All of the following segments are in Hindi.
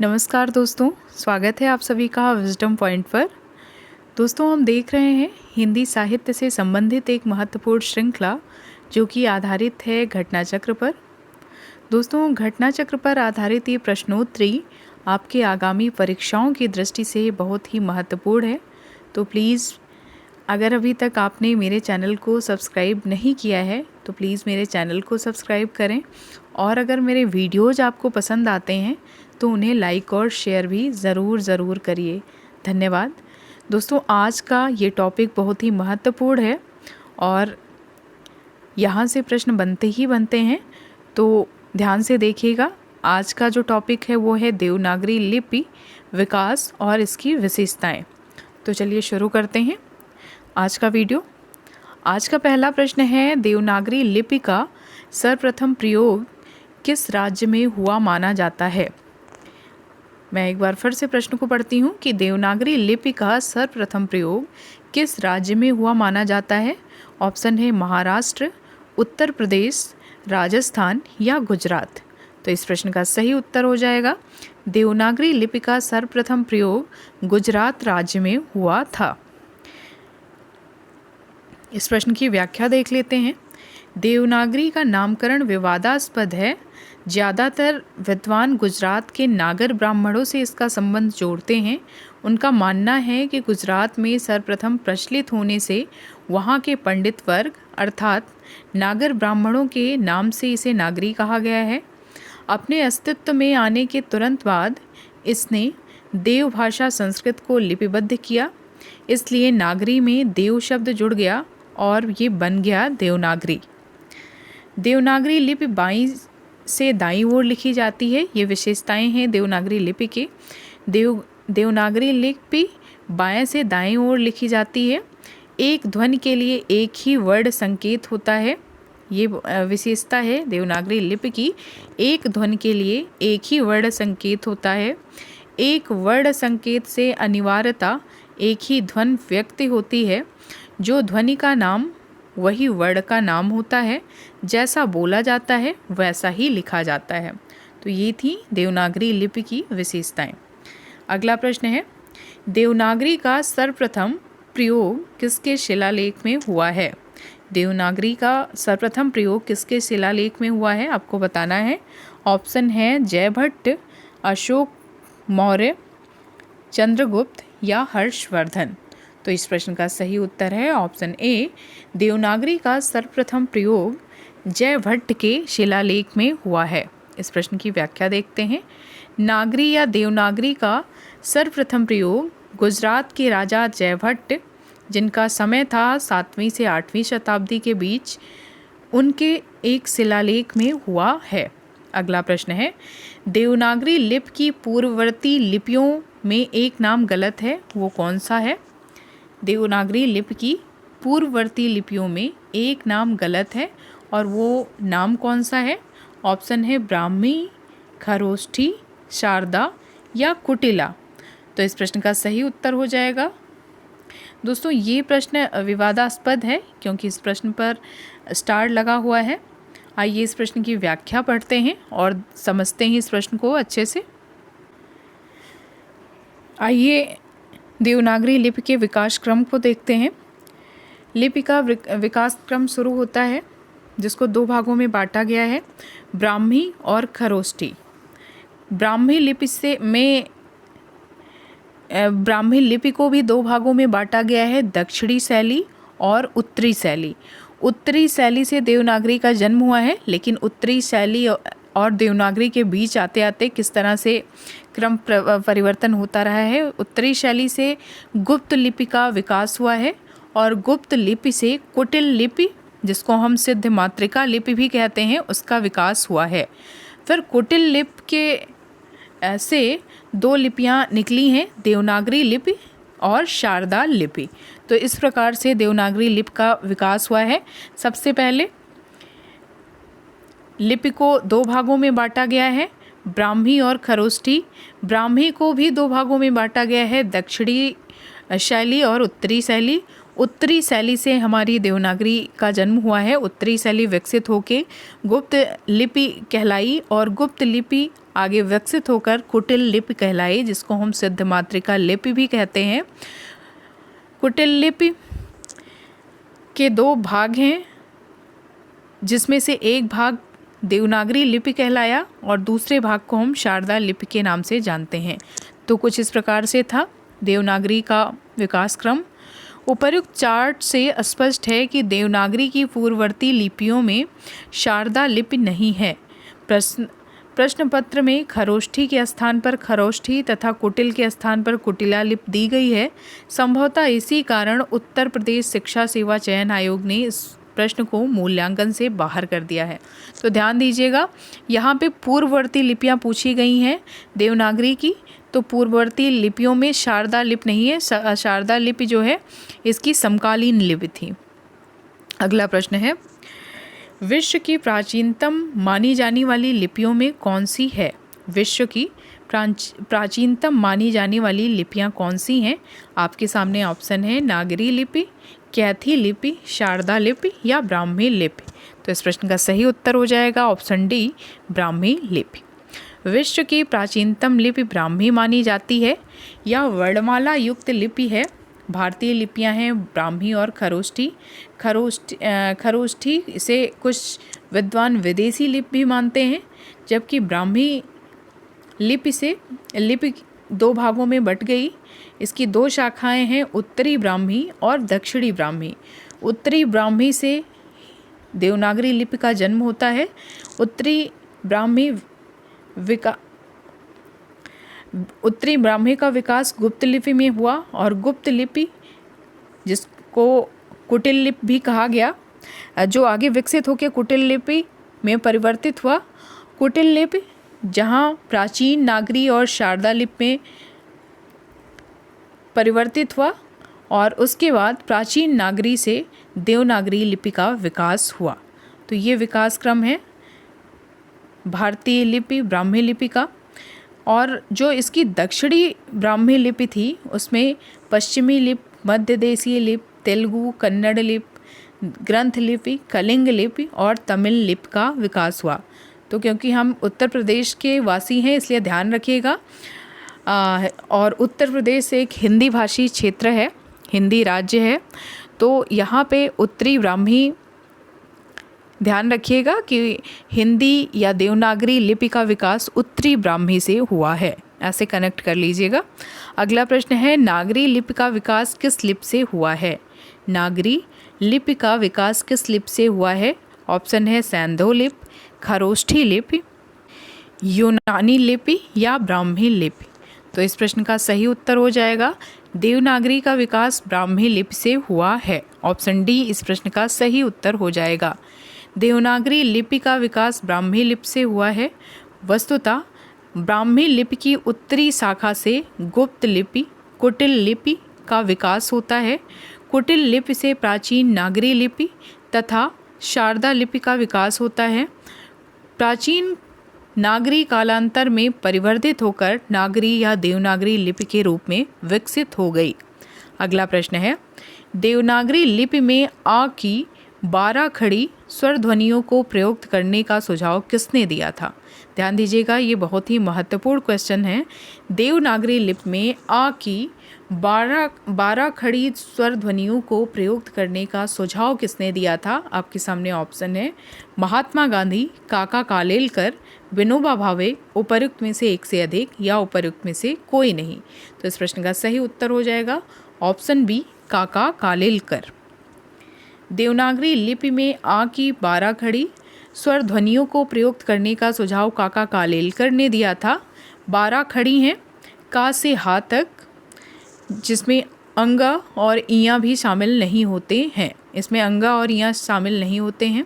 नमस्कार दोस्तों, स्वागत है आप सभी का विजडम पॉइंट पर। दोस्तों, हम देख रहे हैं हिंदी साहित्य से संबंधित एक महत्वपूर्ण श्रृंखला जो कि आधारित है घटना चक्र पर। दोस्तों, घटना चक्र पर आधारित ये प्रश्नोत्तरी आपके आगामी परीक्षाओं की दृष्टि से बहुत ही महत्वपूर्ण है। तो प्लीज़, अगर अभी तक आपने मेरे चैनल को सब्सक्राइब नहीं किया है तो प्लीज़ मेरे चैनल को सब्सक्राइब करें, और अगर मेरे वीडियोज़ आपको पसंद आते हैं तो उन्हें लाइक और शेयर भी ज़रूर करिए। धन्यवाद। दोस्तों, आज का ये टॉपिक बहुत ही महत्वपूर्ण है और यहाँ से प्रश्न बनते ही बनते हैं, तो ध्यान से देखिएगा। आज का जो टॉपिक है वो है देवनागरी लिपि विकास और इसकी विशेषताएं। तो चलिए शुरू करते हैं आज का वीडियो। आज का पहला प्रश्न है, देवनागरी लिपि का सर्वप्रथम प्रयोग किस राज्य में हुआ माना जाता है। मैं एक बार फिर से प्रश्न को पढ़ती हूँ कि देवनागरी लिपि का सर्वप्रथम प्रयोग किस राज्य में हुआ माना जाता है। ऑप्शन है महाराष्ट्र, उत्तर प्रदेश, राजस्थान या गुजरात। तो इस प्रश्न का सही उत्तर हो जाएगा देवनागरी लिपि का सर्वप्रथम प्रयोग गुजरात राज्य में हुआ था। इस प्रश्न की व्याख्या देख लेते हैं। देवनागरी का नामकरण विवादास्पद है। ज़्यादातर विद्वान गुजरात के नागर ब्राह्मणों से इसका संबंध जोड़ते हैं। उनका मानना है कि गुजरात में सर्वप्रथम प्रचलित होने से वहाँ के पंडित वर्ग अर्थात नागर ब्राह्मणों के नाम से इसे नागरी कहा गया है। अपने अस्तित्व में आने के तुरंत बाद इसने देव भाषा संस्कृत को लिपिबद्ध किया, इसलिए नागरी में देव शब्द जुड़ गया और ये बन गया देवनागरी। देवनागरी लिपि बाईं से दाईं ओर लिखी जाती है। ये विशेषताएं हैं देवनागरी लिपि के। देवनागरी लिपि बाएं से दाईं ओर लिखी जाती है। एक ध्वनि के लिए एक ही वर्ण संकेत होता है। ये विशेषता है देवनागरी लिपि की। एक ध्वनि के लिए एक ही वर्ण संकेत होता है। एक वर्ण संकेत से अनिवार्यता एक ही ध्वनि व्यक्त होती है। जो ध्वनि का नाम वही वर्ण का नाम होता है। जैसा बोला जाता है वैसा ही लिखा जाता है। तो ये थी देवनागरी लिपि की विशेषताएं। अगला प्रश्न है, देवनागरी का सर्वप्रथम प्रयोग किसके शिलालेख में हुआ है। देवनागरी का सर्वप्रथम प्रयोग किसके शिलालेख में हुआ है आपको बताना है। ऑप्शन है जयभट्ट, अशोक मौर्य, चंद्रगुप्त या हर्षवर्धन। तो इस प्रश्न का सही उत्तर है ऑप्शन ए, देवनागरी का सर्वप्रथम प्रयोग जयभट्ट के शिलालेख में हुआ है। इस प्रश्न की व्याख्या देखते हैं। नागरी या देवनागरी का सर्वप्रथम प्रयोग गुजरात के राजा जयभट्ट, जिनका समय था 7वीं से 8वीं शताब्दी के बीच, उनके एक शिलालेख में हुआ है। अगला प्रश्न है, देवनागरी लिपि की पूर्ववर्ती लिपियों में एक नाम गलत है, वो कौन सा है। देवनागरी लिपि की पूर्ववर्ती लिपियों में एक नाम गलत है और वो नाम कौन सा है। ऑप्शन है ब्राह्मी, खरोष्ठी, शारदा या कुटिला। तो इस प्रश्न का सही उत्तर हो जाएगा। दोस्तों, ये प्रश्न विवादास्पद है क्योंकि इस प्रश्न पर स्टार लगा हुआ है। आइए इस प्रश्न की व्याख्या पढ़ते हैं और समझते हैं इस प्रश्न को अच्छे से। आइए देवनागरी लिपि के विकास क्रम को देखते हैं। लिपि का विकास क्रम शुरू होता है जिसको दो भागों में बांटा गया है, ब्राह्मी और खरोष्ठी। ब्राह्मी लिपि को भी दो भागों में बांटा गया है, दक्षिणी शैली और उत्तरी शैली। उत्तरी शैली से देवनागरी का जन्म हुआ है, लेकिन उत्तरी शैली और देवनागरी के बीच आते आते किस तरह से क्रम परिवर्तन होता रहा है। उत्तरी शैली से गुप्त लिपि का विकास हुआ है और गुप्त लिपि से कुटिल लिपि, जिसको हम सिद्ध मातृका लिपि भी कहते हैं, उसका विकास हुआ है। फिर कुटिल लिपि के से दो लिपियां निकली हैं, देवनागरी लिपि और शारदा लिपि। तो इस प्रकार से देवनागरी लिपि का विकास हुआ है। सबसे पहले लिपि को दो भागों में बांटा गया है, ब्राह्मी और खरोष्ठी। ब्राह्मी को भी दो भागों में बांटा गया है, दक्षिणी शैली और उत्तरी शैली। उत्तरी शैली से हमारी देवनागरी का जन्म हुआ है। उत्तरी शैली विकसित होकर गुप्त लिपि कहलाई और गुप्त लिपि आगे विकसित होकर कुटिल लिपि कहलाई, जिसको हम सिद्ध मातृका लिपि भी कहते हैं। कुटिल लिपि के 2 भाग हैं, जिसमें से एक भाग देवनागरी लिपि कहलाया और दूसरे भाग को हम शारदा लिपि के नाम से जानते हैं। तो कुछ इस प्रकार से था देवनागरी का विकास क्रम। उपर्युक्त चार्ट से स्पष्ट है कि देवनागरी की पूर्ववर्ती लिपियों में शारदा लिपि नहीं है। प्रश्न पत्र में खरोष्ठी के स्थान पर खरोष्ठी तथा कुटिल के स्थान पर कुटिला लिपि दी गई है। संभवतः इसी कारण उत्तर प्रदेश शिक्षा सेवा चयन आयोग ने इस प्रश्न को मूल्यांकन से बाहर कर दिया है। तो ध्यान दीजिएगा, यहाँ पे पूर्ववर्ती लिपियाँ पूछी गई हैं देवनागरी की, तो पूर्ववर्ती लिपियों में शारदा लिपि नहीं है। शारदा लिपि जो है इसकी समकालीन लिपि थी। अगला प्रश्न है, विश्व की प्राचीनतम मानी जाने वाली लिपियों में कौन सी है? विश्व की प्राचीनतम मानी जाने वाली लिपियाँ कौन सी हैं? आपके सामने ऑप्शन है नागरी लिपि, कैथी लिपि, शारदा लिपि या ब्राह्मी लिपि। तो इस प्रश्न का सही उत्तर हो जाएगा ऑप्शन डी, ब्राह्मी लिपि। विश्व की प्राचीनतम लिपि ब्राह्मी मानी जाती है। यह वर्णमाला युक्त लिपि है। भारतीय लिपियां हैं ब्राह्मी और खरोष्ठी। खरोष्ठी से कुछ विद्वान विदेशी लिपि भी मानते हैं, जबकि ब्राह्मी लिपि 2 भागों में बट गई। इसकी 2 शाखाएं हैं, उत्तरी ब्राह्मी और दक्षिणी ब्राह्मी। उत्तरी ब्राह्मी से देवनागरी लिपि का जन्म होता है। उत्तरी ब्राह्मी का विकास गुप्त लिपि में हुआ और गुप्त लिपि, जिसको कुटिल लिपि भी कहा गया, जो आगे विकसित होकर कुटिल लिपि में परिवर्तित हुआ। कुटिल लिपि जहाँ प्राचीन नागरी और शारदा लिपि में परिवर्तित हुआ और उसके बाद प्राचीन नागरी से देवनागरी लिपि का विकास हुआ। तो ये विकास क्रम है भारतीय लिपि ब्राह्मी लिपि का। और जो इसकी दक्षिणी ब्राह्मी लिपि थी उसमें पश्चिमी लिपि, मध्य देशीय लिपि, तेलुगु, कन्नड़ लिपि, ग्रंथ लिपि, कलिंग लिपि और तमिल लिपि का विकास हुआ। तो क्योंकि हम उत्तर प्रदेश के वासी हैं इसलिए ध्यान रखिएगा। और उत्तर प्रदेश एक हिंदी भाषी क्षेत्र है, हिंदी राज्य है, तो यहाँ पे उत्तरी ब्राह्मी ध्यान रखिएगा कि हिंदी या देवनागरी लिपि का विकास उत्तरी ब्राह्मी से हुआ है, ऐसे कनेक्ट कर लीजिएगा। अगला प्रश्न है, नागरी लिपि का विकास किस लिपि से हुआ है? नागरी लिपि का विकास किस लिपि से हुआ है? ऑप्शन है सैंधो लिपि, खरोष्ठी लिपि, यूनानी लिपि या ब्राह्मी लिपि। तो इस प्रश्न का सही उत्तर हो जाएगा देवनागरी का विकास ब्राह्मी लिपि से हुआ है। ऑप्शन डी इस प्रश्न का सही उत्तर हो जाएगा। देवनागरी लिपि का विकास ब्राह्मी लिपि से हुआ है। वस्तुतः ब्राह्मी लिपि की उत्तरी शाखा से गुप्त लिपि, कुटिल लिपि का विकास होता है। कुटिल लिपि से प्राचीन नागरी लिपि तथा शारदा लिपि का विकास होता है। प्राचीन नागरी कालांतर में परिवर्तित होकर नागरी या देवनागरी लिपि के रूप में विकसित हो गई। अगला प्रश्न है, देवनागरी लिपि में आ की 12 खड़ी स्वर ध्वनियों को प्रयुक्त करने का सुझाव किसने दिया था? ध्यान दीजिएगा, ये बहुत ही महत्वपूर्ण क्वेश्चन है। देवनागरी लिपि में आ की 12 खड़ी स्वर ध्वनियों को प्रयुक्त करने का सुझाव किसने दिया था? आपके सामने ऑप्शन है महात्मा गांधी, काका कालेलकर, विनोबा भावे, उपर्युक्त में से एक से अधिक या उपर्युक्त में से कोई नहीं। तो इस प्रश्न का सही उत्तर हो जाएगा ऑप्शन बी, काका कालेलकर। देवनागरी लिपि में आ की 12 खड़ी स्वर ध्वनियों को प्रयुक्त करने का सुझाव काका कालेलकर ने दिया था। 12 खड़ी हैं का से हा तक, जिसमें अंगा और इया भी शामिल नहीं होते हैं। इसमें अंगा और इया शामिल नहीं होते हैं।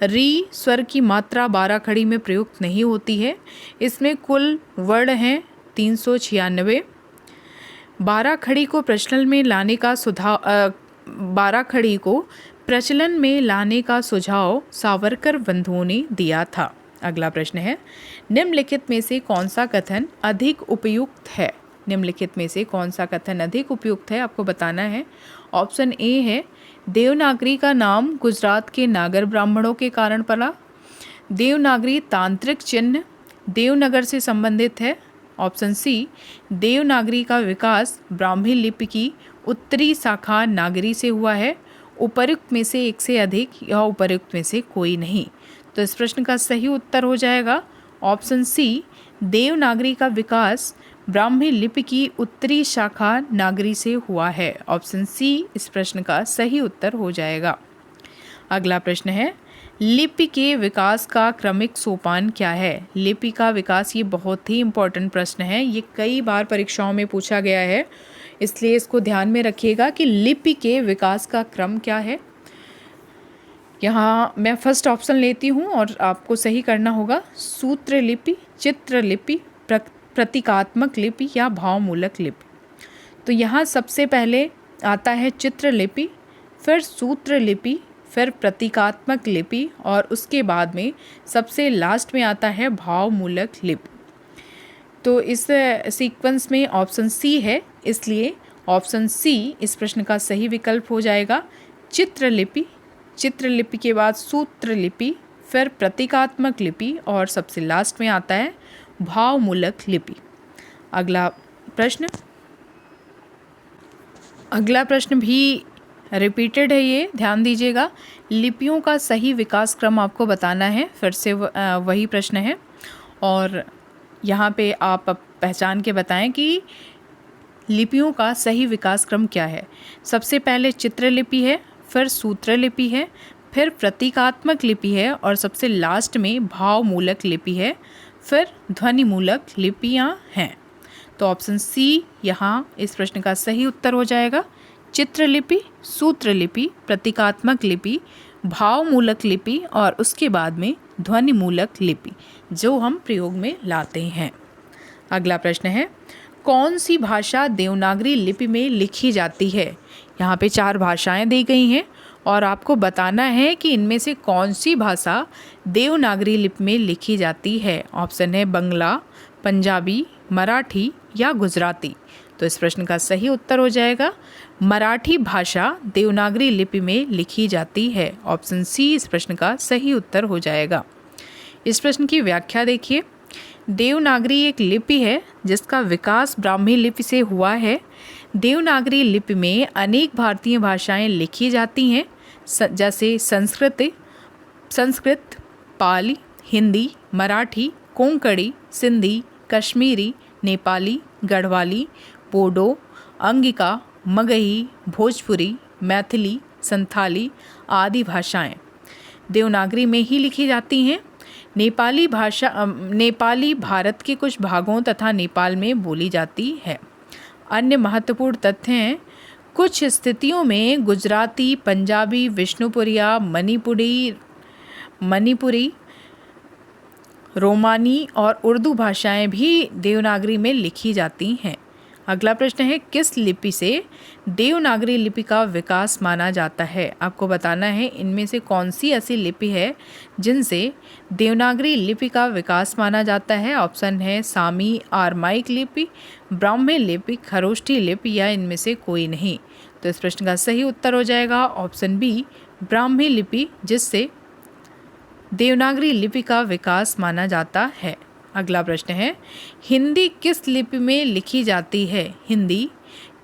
री स्वर की मात्रा 12 खड़ी में प्रयुक्त नहीं होती है। इसमें कुल वर्ण हैं 396। 12 खड़ी को प्रचलन में लाने का 12 खड़ी को प्रचलन में लाने का सुझाव सावरकर बंधुओं ने दिया था। अगला प्रश्न है, निम्नलिखित में से कौन सा कथन अधिक उपयुक्त है? निम्नलिखित में से कौन सा कथन अधिक उपयुक्त है, आपको बताना है। ऑप्शन ए है देवनागरी का नाम गुजरात के नागर ब्राह्मणों के कारण पड़ा। देवनागरी तांत्रिक चिन्ह देवनगर से संबंधित है। ऑप्शन सी देवनागरी का विकास ब्राह्मी लिपि की उत्तरी शाखा नागरी से हुआ है। उपर्युक्त में से एक से अधिक या उपर्युक्त में से कोई नहीं। तो इस प्रश्न का सही उत्तर हो जाएगा ऑप्शन सी देवनागरी का विकास ब्राह्मी लिपि की उत्तरी शाखा नागरी से हुआ है। ऑप्शन सी इस प्रश्न का सही उत्तर हो जाएगा। अगला प्रश्न है लिपि के विकास का क्रमिक सोपान क्या है। लिपि का विकास, ये बहुत ही इम्पोर्टेंट प्रश्न है, ये कई बार परीक्षाओं में पूछा गया है, इसलिए इसको ध्यान में रखिएगा कि लिपि के विकास का क्रम क्या है। यहाँ मैं फर्स्ट ऑप्शन लेती हूँ और आपको सही करना होगा। सूत्र लिपि, चित्र लिपि, प्रतीकात्मक लिपि या भावमूलक लिपि। तो यहाँ सबसे पहले आता है चित्र लिपि, फिर सूत्र लिपि, फिर प्रतीकात्मक लिपि और उसके बाद में सबसे लास्ट में आता है भावमूलक लिपि। तो इस सीक्वेंस में ऑप्शन सी है, इसलिए ऑप्शन सी इस प्रश्न का सही विकल्प हो जाएगा। चित्रलिपि, चित्रलिपि के बाद सूत्र लिपि, फिर प्रतीकात्मक लिपि और सबसे लास्ट में आता है भावमूलक लिपि। अगला प्रश्न भी रिपीटेड है, ये ध्यान दीजिएगा। लिपियों का सही विकास क्रम आपको बताना है, फिर से वही प्रश्न है और यहाँ पे आप पहचान के बताएं कि लिपियों का सही विकास क्रम क्या है। सबसे पहले चित्रलिपि है, फिर सूत्र लिपि है, फिर प्रतीकात्मक लिपि है और सबसे लास्ट में भावमूलक लिपि है, फिर ध्वनिमूलक लिपियाँ हैं। तो ऑप्शन सी यहाँ इस प्रश्न का सही उत्तर हो जाएगा। चित्रलिपि, सूत्र लिपि, प्रतीकात्मक लिपि, भावमूलक लिपि और उसके बाद में ध्वनिमूलक लिपि जो हम प्रयोग में लाते हैं। अगला प्रश्न है कौन सी भाषा देवनागरी लिपि में लिखी जाती है। यहाँ पे 4 भाषाएं दी गई हैं और आपको बताना है कि इनमें से कौन सी भाषा देवनागरी लिपि में लिखी जाती है। ऑप्शन है बंगला, पंजाबी, मराठी या गुजराती। तो इस प्रश्न का सही उत्तर हो जाएगा मराठी भाषा देवनागरी लिपि में लिखी जाती है। ऑप्शन सी इस प्रश्न का सही उत्तर हो जाएगा। इस प्रश्न की व्याख्या देखिए। देवनागरी एक लिपि है जिसका विकास ब्राह्मी लिपि से हुआ है। देवनागरी लिपि में अनेक भारतीय भाषाएं लिखी जाती हैं जैसे संस्कृत, पाली, हिंदी, मराठी, कोंकणी, सिंधी, कश्मीरी, नेपाली, गढ़वाली, बोडो, अंगिका, मगही, भोजपुरी, मैथिली, संथाली आदि भाषाएं देवनागरी में ही लिखी जाती हैं। नेपाली भारत के कुछ भागों तथा नेपाल में बोली जाती है। अन्य महत्वपूर्ण तथ्य हैं कुछ स्थितियों में गुजराती, पंजाबी, विष्णुपुरिया, मणिपुरी, रोमानी और उर्दू भाषाएं भी देवनागरी में लिखी जाती हैं। अगला प्रश्न है किस लिपि से देवनागरी लिपि का विकास माना जाता है। आपको बताना है इनमें से कौन सी ऐसी लिपि है जिनसे देवनागरी लिपि का विकास माना जाता है। ऑप्शन है सामी आरमाइक लिपि, ब्राह्मी लिपि, खरोष्ठी लिपि या इनमें से कोई नहीं। तो इस प्रश्न का सही उत्तर हो जाएगा ऑप्शन बी ब्राह्मी लिपि, जिससे देवनागरी लिपि का विकास माना जाता है। अगला प्रश्न है हिंदी किस लिपि में लिखी जाती है। हिंदी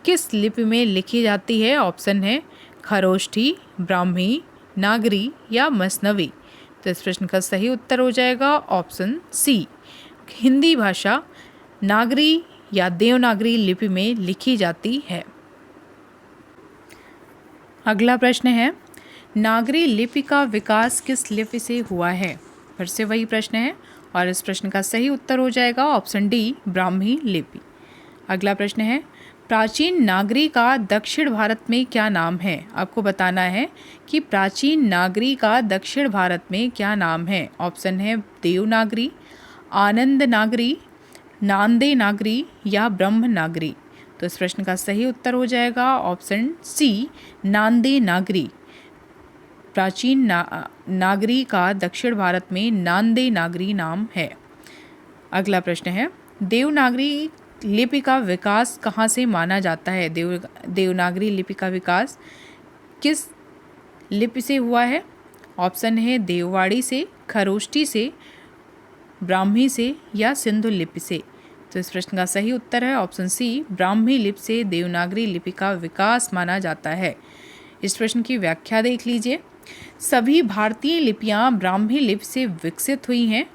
किस लिपि में लिखी जाती है। ऑप्शन है खरोष्ठी, ब्राह्मी, नागरी या मसनवी। तो इस प्रश्न का सही उत्तर हो जाएगा ऑप्शन सी हिंदी भाषा नागरी या देवनागरी लिपि में लिखी जाती है। अगला प्रश्न है नागरी लिपि का विकास किस लिपि से हुआ है। फिर से वही प्रश्न है और इस प्रश्न का सही उत्तर हो जाएगा ऑप्शन डी ब्राह्मी लिपि। अगला प्रश्न है प्राचीन नागरी का दक्षिण भारत में क्या नाम है। आपको बताना है कि प्राचीन नागरी का दक्षिण भारत में क्या नाम है। ऑप्शन है देवनागरी, आनंद नागरी, नांदे नागरी या ब्रह्म नागरी। तो इस प्रश्न का सही उत्तर हो जाएगा ऑप्शन सी नांदे नागरी। प्राचीन नागरी का दक्षिण भारत में नांदे नागरी नाम है। अगला प्रश्न है देवनागरी लिपि का विकास कहाँ से माना जाता है? देवनागरी लिपि का विकास किस लिपि से हुआ है? ऑप्शन है देववाड़ी से, खरोष्टी से, ब्राह्मी से या सिंधु लिपि से। तो इस प्रश्न का सही उत्तर है ऑप्शन सी, ब्राह्मी लिपि से देवनागरी लिपि का विकास माना जाता है। इस प्रश्न की व्याख्या देख लीजिए। सभी भारतीय लिपियां ब्राह्मी लिपि से विकसित हुई हैं।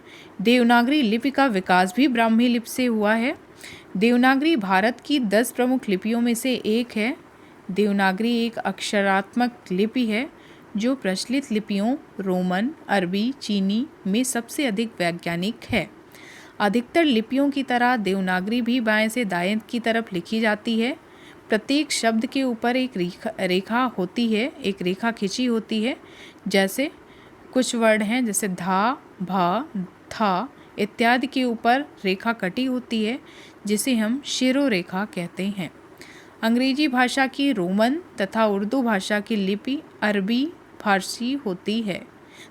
देवनागरी लिपि का विकास भी ब्राह्मी लिपि से हुआ है। देवनागरी भारत की 10 प्रमुख लिपियों में से एक है। देवनागरी एक अक्षरात्मक लिपि है जो प्रचलित लिपियों रोमन, अरबी, चीनी में सबसे अधिक वैज्ञानिक है। अधिकतर लिपियों की तरह देवनागरी भी बाएं से दाएं की तरफ लिखी जाती है। प्रत्येक शब्द के ऊपर एक रेखा होती है, एक रेखा खिंची होती है। जैसे कुछ वर्ड हैं जैसे धा, भा, था इत्यादि के ऊपर रेखा कटी होती है जिसे हम शिरोरेखा कहते हैं। अंग्रेजी भाषा की रोमन तथा उर्दू भाषा की लिपि अरबी फारसी होती है।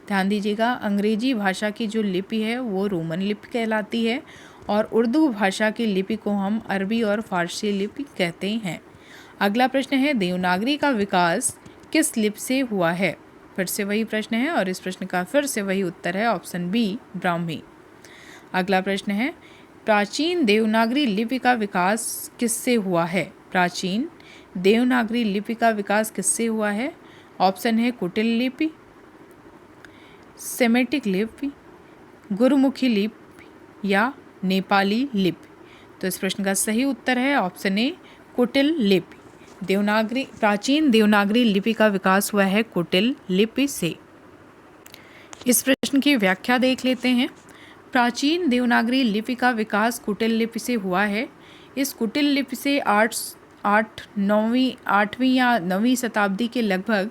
ध्यान दीजिएगा, अंग्रेजी भाषा की जो लिपि है वो रोमन लिपि कहलाती है और उर्दू भाषा की लिपि को हम अरबी और फारसी लिपि कहते हैं। अगला प्रश्न है देवनागरी का विकास किस लिपि से हुआ है? फिर से वही प्रश्न है और इस प्रश्न का फिर से वही उत्तर है ऑप्शन बी, ब्राह्मी। अगला प्रश्न है प्राचीन देवनागरी लिपि का विकास किससे हुआ है? प्राचीन देवनागरी लिपि का विकास किससे हुआ है? ऑप्शन है कुटिल लिपि, सेमेटिक लिपि, गुरुमुखी लिपि या नेपाली लिपि। तो इस प्रश्न का सही उत्तर है ऑप्शन ए, कुटिल लिपि। प्राचीन देवनागरी लिपि का विकास हुआ है कुटिल लिपि से। इस प्रश्न की व्याख्या देख लेते हैं। प्राचीन देवनागरी लिपि का विकास कुटिल लिपि से हुआ है। इस कुटिल लिपि से 8वीं या 9वीं शताब्दी के लगभग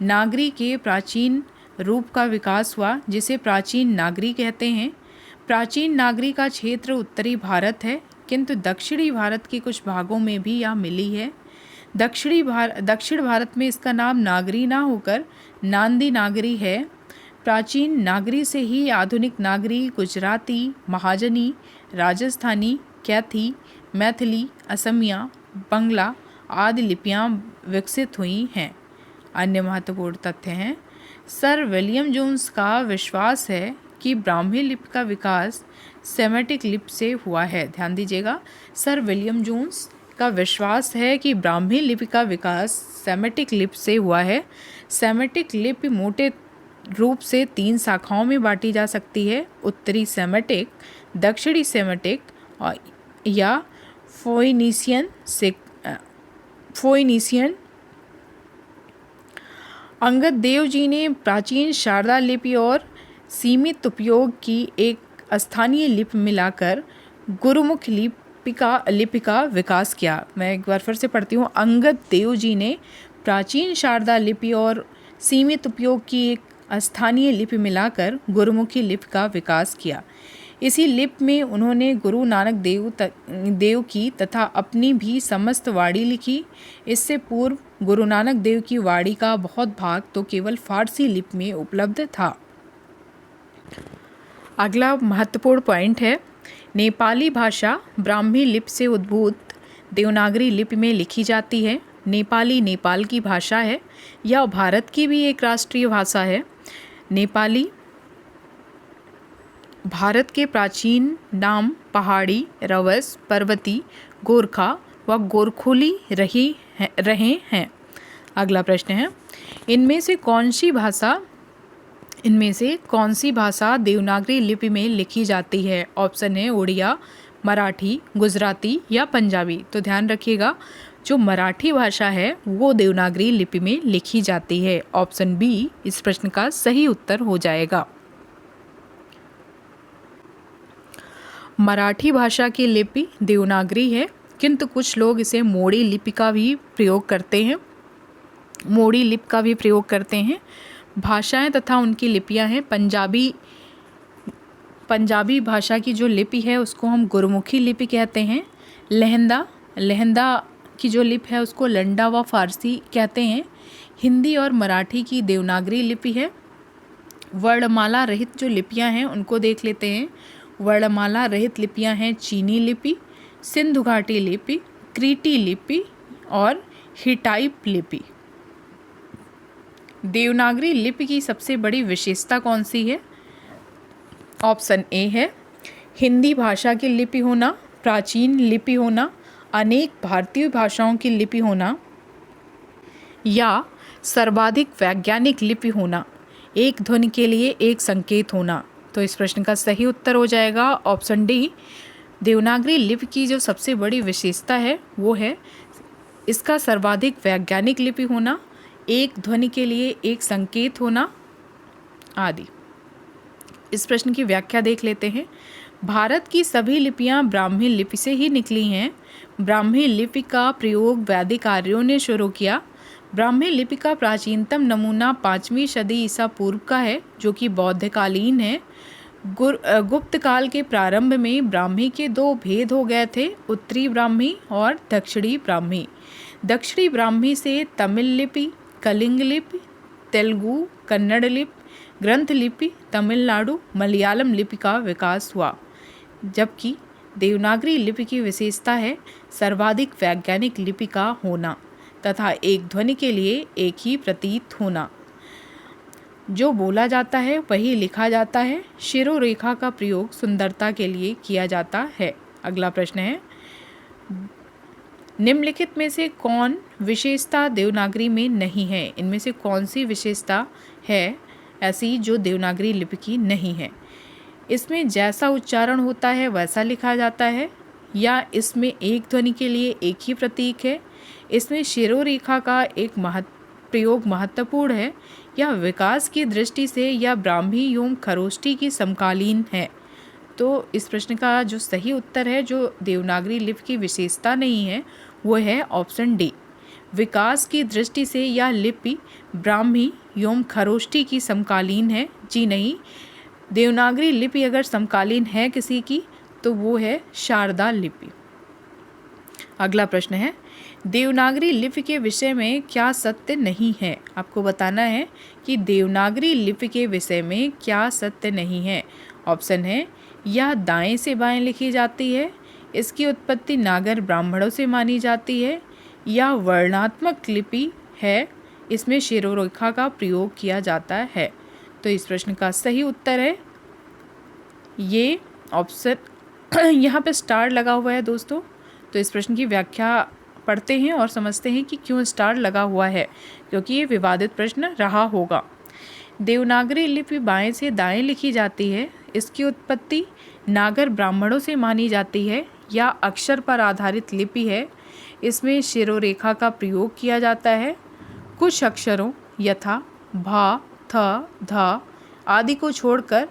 नागरी के प्राचीन रूप का विकास हुआ जिसे प्राचीन नागरी कहते हैं। प्राचीन नागरी का क्षेत्र उत्तरी भारत है किंतु दक्षिणी भारत के कुछ भागों में भी यह मिली है। दक्षिण भारत में इसका नाम नागरी ना होकर नांदी नागरी है। प्राचीन नागरी से ही आधुनिक नागरी, गुजराती, महाजनी, राजस्थानी, कैथी, मैथिली, असमिया, बंगला आदि लिपियां विकसित हुई हैं। अन्य महत्वपूर्ण तथ्य हैं सर विलियम जोन्स का विश्वास है कि ब्राह्मी लिपि का विकास सेमेटिक लिपि से हुआ है। ध्यान दीजिएगा, सर विलियम जोन्स का विश्वास है कि ब्राह्मी लिपि का विकास सेमेटिक लिपि से हुआ है। सेमेटिक लिपि मोटे रूप से 3 शाखाओं में बांटी जा सकती है, उत्तरी सेमेटिक, दक्षिणी सेमेटिक या फोइनिशियन। अंगद देव जी ने प्राचीन शारदा लिपि और सीमित उपयोग की एक स्थानीय लिपि मिलाकर गुरुमुख लिपि का विकास किया। मैं एक बार फिर से पढ़ती हूँ। अंगद देव जी ने प्राचीन शारदा लिपि और सीमित उपयोग की एक स्थानीय लिपि मिलाकर गुरुमुखी लिपि का विकास किया। इसी लिपि में उन्होंने गुरु नानक देव की तथा अपनी भी समस्त वाणी लिखी। इससे पूर्व गुरु नानक देव की वाणी का बहुत भाग तो केवल फारसी लिपि में उपलब्ध था। अगला महत्वपूर्ण पॉइंट है नेपाली भाषा ब्राह्मी लिपि से उद्भूत देवनागरी लिपि में लिखी जाती है। नेपाली नेपाल की भाषा है। यह भारत की भी एक राष्ट्रीय भाषा है। नेपाली भारत के प्राचीन नाम पहाड़ी, रवस, पर्वती, गोरखा व गोरखोली रहे हैं। अगला प्रश्न है इनमें से कौन सी भाषा देवनागरी लिपि में लिखी जाती है? ऑप्शन है उड़िया, मराठी, गुजराती या पंजाबी। तो ध्यान रखिएगा, जो मराठी भाषा है वो देवनागरी लिपि में लिखी जाती है। ऑप्शन बी इस प्रश्न का सही उत्तर हो जाएगा। मराठी भाषा की लिपि देवनागरी है किंतु कुछ लोग इसे मोड़ी लिपि का भी प्रयोग करते हैं। भाषाएं तथा उनकी लिपियां हैं। पंजाबी भाषा की जो लिपि है उसको हम गुरुमुखी लिपि कहते हैं। लहंदा की जो लिपि है उसको लंडा व फारसी कहते हैं। हिंदी और मराठी की देवनागरी लिपि है। वर्णमाला रहित जो लिपियां हैं उनको देख लेते हैं। वर्णमाला रहित लिपियां हैं चीनी लिपि, सिंधु घाटी लिपि, क्रीटी लिपि और हिटाइप लिपि। देवनागरी लिपि की सबसे बड़ी विशेषता कौन सी है? ऑप्शन ए है हिंदी भाषा की लिपि होना, प्राचीन लिपि होना, अनेक भारतीय भाषाओं की लिपि होना या सर्वाधिक वैज्ञानिक लिपि होना, एक ध्वनि के लिए एक संकेत होना। तो इस प्रश्न का सही उत्तर हो जाएगा ऑप्शन डी। देवनागरी लिपि की जो सबसे बड़ी विशेषता है वो है इसका सर्वाधिक वैज्ञानिक लिपि होना, एक ध्वनि के लिए एक संकेत होना आदि। इस प्रश्न की व्याख्या देख लेते हैं। भारत की सभी लिपियां ब्राह्मी लिपि से ही निकली हैं। ब्राह्मी लिपि का प्रयोग वैदिक आर्यों ने शुरू किया। ब्राह्मी लिपि का प्राचीनतम नमूना 5वीं सदी ईसा पूर्व का है, जो कि बौद्धकालीन है। गुप्त काल के प्रारंभ में ब्राह्मी के दो भेद हो गए थे, उत्तरी ब्राह्मी और दक्षिणी ब्राह्मी। दक्षिणी ब्राह्मी से तमिल लिपि, कलिंग लिपि, तेलुगु, कन्नड़ लिपि, ग्रंथ लिपि, तमिलनाडु, मलयालम लिपि का विकास हुआ, जबकि देवनागरी लिपि की विशेषता है सर्वाधिक वैज्ञानिक लिपि का होना तथा एक ध्वनि के लिए एक ही प्रतीत होना। जो बोला जाता है वही लिखा जाता है। शिरोरेखा का प्रयोग सुंदरता के लिए किया जाता है। अगला प्रश्न है, निम्नलिखित में से कौन विशेषता देवनागरी में नहीं है? इनमें से कौन सी विशेषता है ऐसी जो देवनागरी लिपि की नहीं है? इसमें जैसा उच्चारण होता है वैसा लिखा जाता है, या इसमें एक ध्वनि के लिए एक ही प्रतीक है, इसमें शिरोरेखा का एक प्रयोग महत्वपूर्ण है, या विकास की दृष्टि से या ब्राह्मी एवं खरोष्ठी की समकालीन है। तो इस प्रश्न का जो सही उत्तर है, जो देवनागरी लिपि की विशेषता नहीं है, वो है ऑप्शन डी। विकास की दृष्टि से यह लिपि ब्राह्मी एवं खरोष्ठी की समकालीन है। जी नहीं, देवनागरी लिपि अगर समकालीन है किसी की तो वो है शारदा लिपि। अगला प्रश्न है, देवनागरी लिपि के विषय में क्या सत्य नहीं है? आपको बताना है कि देवनागरी लिपि के विषय में क्या सत्य नहीं है। ऑप्शन है, यह दाएं से बाएं लिखी जाती है, इसकी उत्पत्ति नागर ब्राह्मणों से मानी जाती है, या वर्णात्मक लिपि है, इसमें शिरोरेखा का प्रयोग किया जाता है। तो इस प्रश्न का सही उत्तर है ये ऑप्शन यहाँ पे स्टार लगा हुआ है दोस्तों। तो इस प्रश्न की व्याख्या पढ़ते हैं और समझते हैं कि क्यों स्टार लगा हुआ है, क्योंकि ये विवादित प्रश्न रहा होगा। देवनागरी लिपि बाएं से दाएं लिखी जाती है, इसकी उत्पत्ति नागर ब्राह्मणों से मानी जाती है, या अक्षर पर आधारित लिपि है, इसमें शिरोरेखा का प्रयोग किया जाता है। कुछ अक्षरों यथा भा, थ, ध आदि को छोड़कर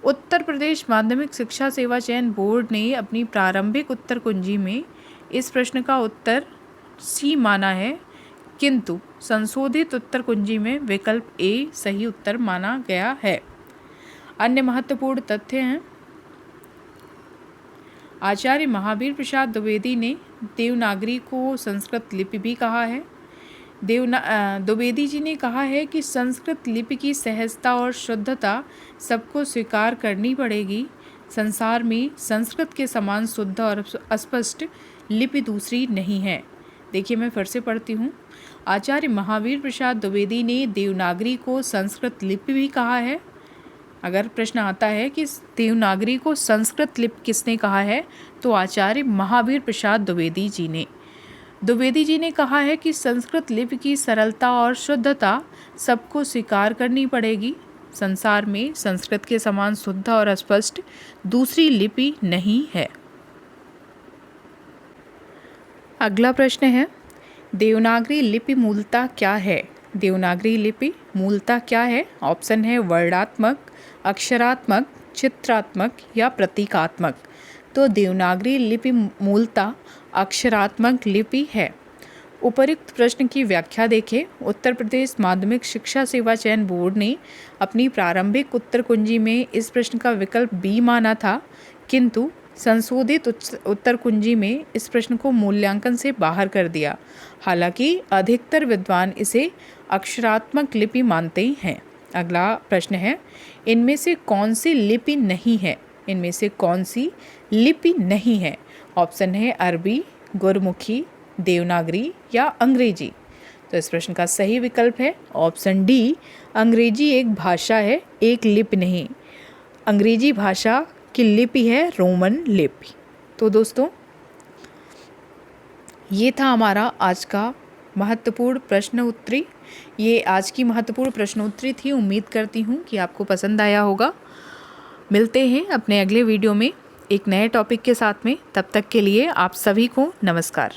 उत्तर प्रदेश माध्यमिक शिक्षा सेवा चयन बोर्ड ने अपनी प्रारंभिक उत्तर कुंजी में इस प्रश्न का उत्तर सी माना है, किंतु संशोधित उत्तर कुंजी में विकल्प ए सही उत्तर माना गया है। अन्य महत्वपूर्ण तथ्य हैं, आचार्य महावीर प्रसाद द्विवेदी ने देवनागरी को संस्कृत लिपि भी कहा है। द्विवेदी जी ने कहा है कि संस्कृत लिपि की सहजता और शुद्धता सबको स्वीकार करनी पड़ेगी। संसार में संस्कृत के समान शुद्ध और अस्पष्ट लिपि दूसरी नहीं है। देखिए, मैं फिर से पढ़ती हूँ। आचार्य महावीर प्रसाद द्विवेदी ने देवनागरी को संस्कृत लिपि भी कहा है। अगर प्रश्न आता है कि देवनागरी को संस्कृत लिपि किसने कहा है, तो आचार्य महावीर प्रसाद द्विवेदी जी ने। द्विवेदी जी ने कहा है कि संस्कृत लिपि की सरलता और शुद्धता सबको स्वीकार करनी पड़ेगी। संसार में संस्कृत के समान शुद्ध और स्पष्ट दूसरी लिपि नहीं है। अगला प्रश्न है, देवनागरी लिपि मूलतः क्या है? देवनागरी लिपि मूलतः क्या है? ऑप्शन है वर्णात्मक, अक्षरात्मक, चित्रात्मक या प्रतीकात्मक। तो देवनागरी लिपि मूलतः अक्षरात्मक लिपि है। उपर्युक्त प्रश्न की व्याख्या देखें। उत्तर प्रदेश माध्यमिक शिक्षा सेवा चयन बोर्ड ने अपनी प्रारंभिक उत्तर कुंजी में इस प्रश्न का विकल्प बी माना था, किंतु संशोधित उत्तर कुंजी में इस प्रश्न को मूल्यांकन से बाहर कर दिया। हालांकि अधिकतर विद्वान इसे अक्षरात्मक लिपि मानते हैं। अगला प्रश्न है, इनमें से कौन सी लिपि नहीं है? इनमें से कौन सी लिपि नहीं है? ऑप्शन है अरबी, गुरमुखी, देवनागरी या अंग्रेजी। तो इस प्रश्न का सही विकल्प है ऑप्शन डी, अंग्रेजी एक भाषा है, एक लिपि नहीं। अंग्रेजी भाषा की लिपि है रोमन लिपि। तो दोस्तों, ये था हमारा आज का महत्वपूर्ण प्रश्न उत्तरी। ये आज की महत्वपूर्ण प्रश्नोत्तरी थी। उम्मीद करती हूँ कि आपको पसंद आया होगा। मिलते हैं अपने अगले वीडियो में एक नए टॉपिक के साथ में। तब तक के लिए आप सभी को नमस्कार।